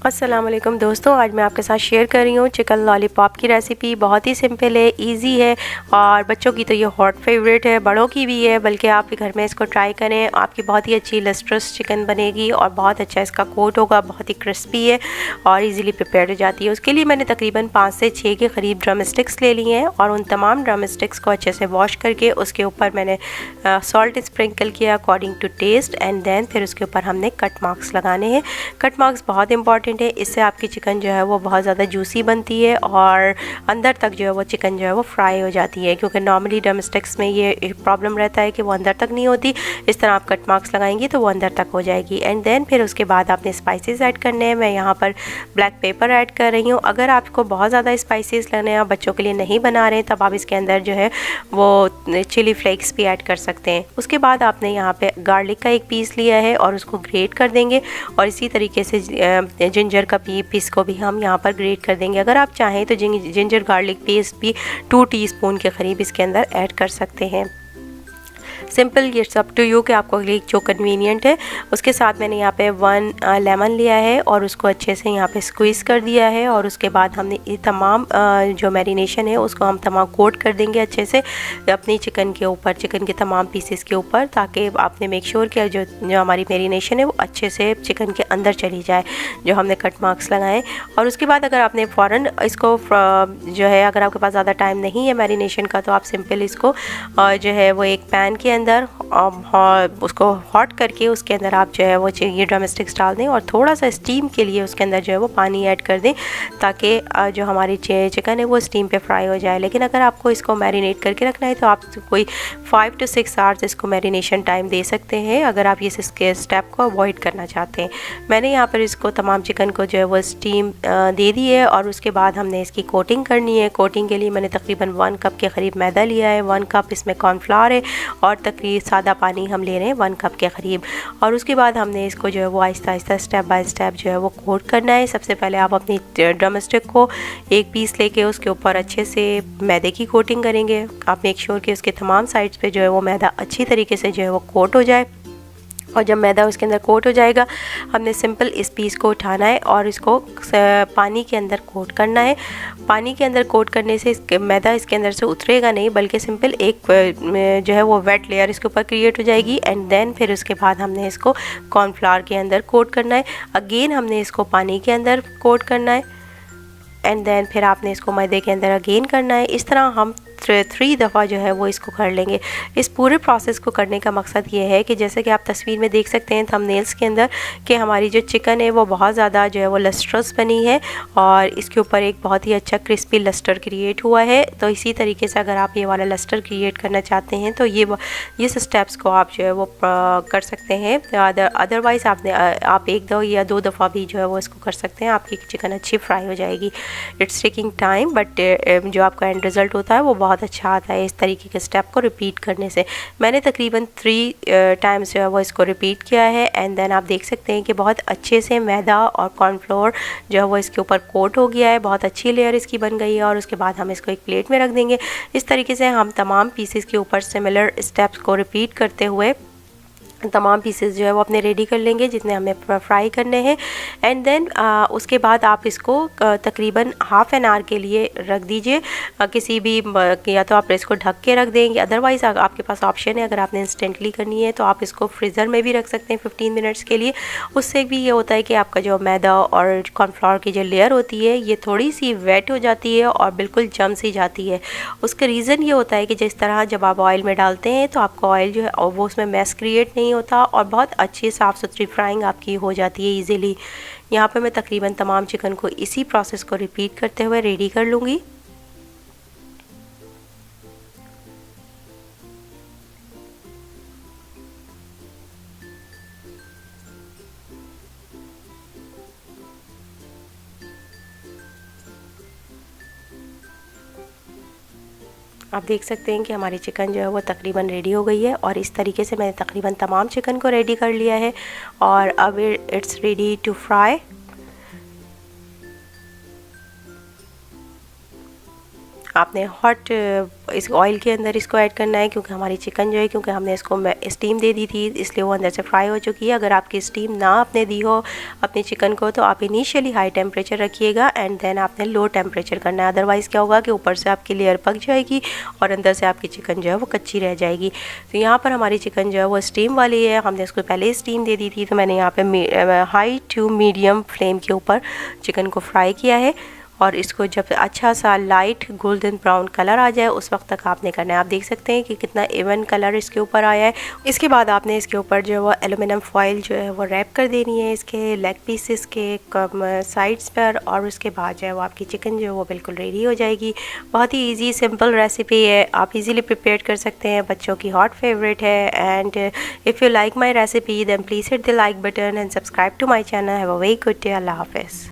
अस्सलाम वालेकुम दोस्तों, आज मैं आपके साथ शेयर कर रही हूँ चिकन लॉलीपॉप की रेसिपी। बहुत ही सिंपल है, इजी है और बच्चों की तो ये हॉट फेवरेट है, बड़ों की भी है। बल्कि आप भी घर में इसको ट्राई करें, आपकी बहुत ही अच्छी लस्ट्रस चिकन बनेगी और बहुत अच्छा इसका कोट होगा। बहुत ही क्रिस्पी है और इजीली प्रिपेयर हो जाती है। उसके लिए मैंने तकरीबन 5 से 6 के करीब ड्रम स्टिक्स ले लिए हैं और उन तमाम ड्रम स्टिक्स को अच्छे से वॉश करके उसके ऊपर मैंने सॉल्ट स्प्रिंकल किया according to taste. And then फिर उसके ऊपर हमने कट मार्क्स लगाने हैं। कट मार्क्स बहुत इंपॉर्टेंट है, इससे आपकी चिकन जो है वो बहुत ज़्यादा जूसी बनती है और अंदर तक जो है वो चिकन जो है वो फ्राई हो जाती है। क्योंकि नॉर्मली ड्रम स्टिक्स में ये प्रॉब्लम रहता है कि वो अंदर तक नहीं होती। इस तरह आप कट मार्क्स लगाएंगी तो वो अंदर तक हो जाएगी। एंड देन फिर उसके बाद आपने स्पाइसेस ऐड करने हैं। मैं यहाँ पर ब्लैक पेपर ऐड कर रही हूँ। अगर आपको बहुत ज़्यादा स्पाइसेस लेने हैं, आप बच्चों के लिए नहीं बना रहे हैं, तब आप इसके अंदर जो है वो चिली फ्लेक्स भी ऐड कर सकते हैं। उसके बाद आपने यहाँ पे गार्लिक का एक पीस लिया है और उसको ग्रेट कर देंगे और इसी तरीके से जिंजर का पीस को भी हम यहाँ पर ग्रेट कर देंगे। अगर आप चाहें तो जिंजर गार्लिक पेस्ट भी 2 टीस्पून के करीब इसके अंदर ऐड कर सकते हैं। सिंपल, ये सब टू यू कि आपको जो कन्वीनियंट है। उसके साथ मैंने यहाँ पे 1 लेमन लिया है और उसको अच्छे से यहाँ पे स्क्वीज़ कर दिया है और उसके बाद हमने ये तमाम जो मैरिनेशन है उसको हम तमाम कोट कर देंगे अच्छे से अपनी चिकन के ऊपर, चिकन के तमाम पीसेस के ऊपर, ताकि आपने मेक श्योर किया जो हमारी मैरिनेशन है वो अच्छे से चिकन के अंदर चली जाए जो हमने कट मार्क्स लगाए। और उसके बाद अगर आपने फ़ौरन इसको जो है, अगर आपके पास ज़्यादा टाइम नहीं है मैरिनेशन का, तो आप सिंपल इसको जो है वो एक पैन के अंदर उसको हॉट करके उसके अंदर आप जो है वो ये ड्रम स्टिक्स डाल दें और थोड़ा सा स्टीम के लिए उसके अंदर जो है वो पानी ऐड कर दें, ताकि जो हमारी चिकन है वो स्टीम पे फ्राई हो जाए। लेकिन अगर आपको इसको मैरिनेट करके रखना है तो आप कोई 5 to 6 आवर्स इसको मैरिनेशन टाइम दे सकते हैं, अगर आप ये स्टेप को अवॉइड करना चाहते हैं। मैंने यहाँ पर इसको तमाम चिकन को जो है वो स्टीम दे दी है और उसके बाद हमने इसकी कोटिंग करनी है। कोटिंग के लिए मैंने तकरीबन 1 कप के करीब मैदा लिया है, 1 कप इसमें कॉर्नफ्लावर है और तकरीबन सादा पानी हम ले रहे हैं 1 कप के करीब। और उसके बाद हमने इसको जो है वो Aahista Aahista step by step जो है वो कोट करना है। सबसे पहले आप अपनी ड्रम स्टिक को एक पीस लेके उसके ऊपर अच्छे से मैदे की कोटिंग करेंगे। आप मेक श्योर कि उसके तमाम साइड्स पे जो है वो मैदा अच्छी तरीके से जो है वो कोट हो जाए। और जब मैदा उसके अंदर कोट हो जाएगा, हमने सिंपल इस पीस को उठाना है और इसको पानी के अंदर कोट करना है। पानी के अंदर कोट करने से मैदा इसके अंदर से उतरेगा नहीं, बल्कि सिंपल एक जो है वो वेट लेयर इसके ऊपर क्रिएट हो जाएगी। एंड देन फिर उसके बाद हमने इसको कॉर्नफ्लावर के अंदर कोट करना है। अगेन हमने इसको पानी के अंदर कोट करना है एंड देन फिर आपने इसको मैदे के अंदर अगेन करना है। इस तरह हम 3 दफ़ा जो है वो इसको कर लेंगे। इस पूरे प्रोसेस को करने का मकसद ये है कि जैसे कि आप तस्वीर में देख सकते हैं थंबनेल्स के अंदर, कि हमारी जो चिकन है वो बहुत ज़्यादा जो है वो लस्ट्रस बनी है और इसके ऊपर एक बहुत ही अच्छा क्रिस्पी लस्टर क्रिएट हुआ है। तो इसी तरीके से अगर आप ये वाला लस्टर क्रिएट करना चाहते हैं तो ये स्टेप्स को आप जो है वो कर सकते हैं। अदरवाइज़ आप 1 या 2 दफ़ा भी जो है वो इसको कर सकते हैं, आपकी चिकन अच्छी फ्राई हो जाएगी। इट्स टेकिंग टाइम, बट जो आपका एंड रिज़ल्ट होता है वो बहुत अच्छा आता है इस तरीके के स्टेप को रिपीट करने से। मैंने तकरीबन 3 टाइम्स जो है वो इसको रिपीट किया है। एंड देन आप देख सकते हैं कि बहुत अच्छे से मैदा और कॉर्नफ्लोर जो है वो इसके ऊपर कोट हो गया है, बहुत अच्छी लेयर इसकी बन गई है। और उसके बाद हम इसको एक प्लेट में रख देंगे। इस तरीके से हम तमाम पीसेस के ऊपर सिमिलर स्टेप्स को रिपीट करते हुए तमाम पीसेस जो है वो अपने रेडी कर लेंगे जितने हमें फ्राई करने हैं। एंड देन उसके बाद आप इसको तकरीबन हाफ़ एन आवर के लिए रख दीजिए किसी भी, या तो आप इसको ढक के रख देंगे, अदरवाइज़ आपके पास ऑप्शन है, अगर आपने इंस्टेंटली करनी है तो आप इसको फ्रीज़र में भी रख सकते हैं 15 मिनट्स के लिए। उससे भी ये होता है कि आपका जो मैदा और कॉर्नफ्लावर की जो लेयर होती है ये थोड़ी सी वेट हो जाती है और बिल्कुल जम सी जाती है। उसका रीज़न ये होता है कि जिस तरह जब आप ऑयल में डालते हैं तो आपका ऑयल जो है वो उसमें मैस क्रिएट नहीं होता और बहुत अच्छी साफ़ सुथरी फ्राइंग आपकी हो जाती है इजीली। यहाँ पे मैं तकरीबन तमाम चिकन को इसी प्रोसेस को रिपीट करते हुए रेडी कर लूँगी। आप देख सकते हैं कि हमारी चिकन जो है वो तकरीबन रेडी हो गई है और इस तरीके से मैंने तकरीबन तमाम चिकन को रेडी कर लिया है और अब इट्स रेडी टू फ्राई। आपने हॉट इस ऑयल के अंदर इसको ऐड करना है, क्योंकि हमारी चिकन जो है, क्योंकि हमने इसको स्टीम दे दी थी इसलिए वो अंदर से फ्राई हो चुकी है। अगर आपकी स्टीम ना आपने दी हो अपनी चिकन को तो आप इनिशियली हाई टेम्परेचर रखिएगा एंड देन आपने लो टेम्परेचर करना है। अदरवाइज़ क्या होगा कि ऊपर से आपकी लेयर पक जाएगी और अंदर से आपकी चिकन जो है वो कच्ची रह जाएगी। तो यहाँ पर हमारी चिकन जो है वो स्टीम वाली है, हमने इसको पहले ही स्टीम दे दी थी। तो मैंने यहाँ पे हाई टू मीडियम फ्लेम के ऊपर चिकन को फ्राई किया है और इसको जब अच्छा सा लाइट गोल्डन ब्राउन कलर आ जाए उस वक्त तक आपने करना है। आप देख सकते हैं कि कितना इवन कलर इसके ऊपर आया है। इसके बाद आपने इसके ऊपर जो है वो एलुमिनियम फॉइल जो है वो रैप कर देनी है इसके लेग पीसेस के साइड्स पर, और उसके बाद जो है वो आपकी चिकन जो है वो बिल्कुल रेडी हो जाएगी। बहुत ही ईजी सिंपल रेसिपी है, आप इजीली प्रिपेयर कर सकते हैं, बच्चों की हॉट फेवरेट है। And if you like my recipe then please hit the like button and subscribe to my channel. Have a very good day. अल्लाह हाफिज़।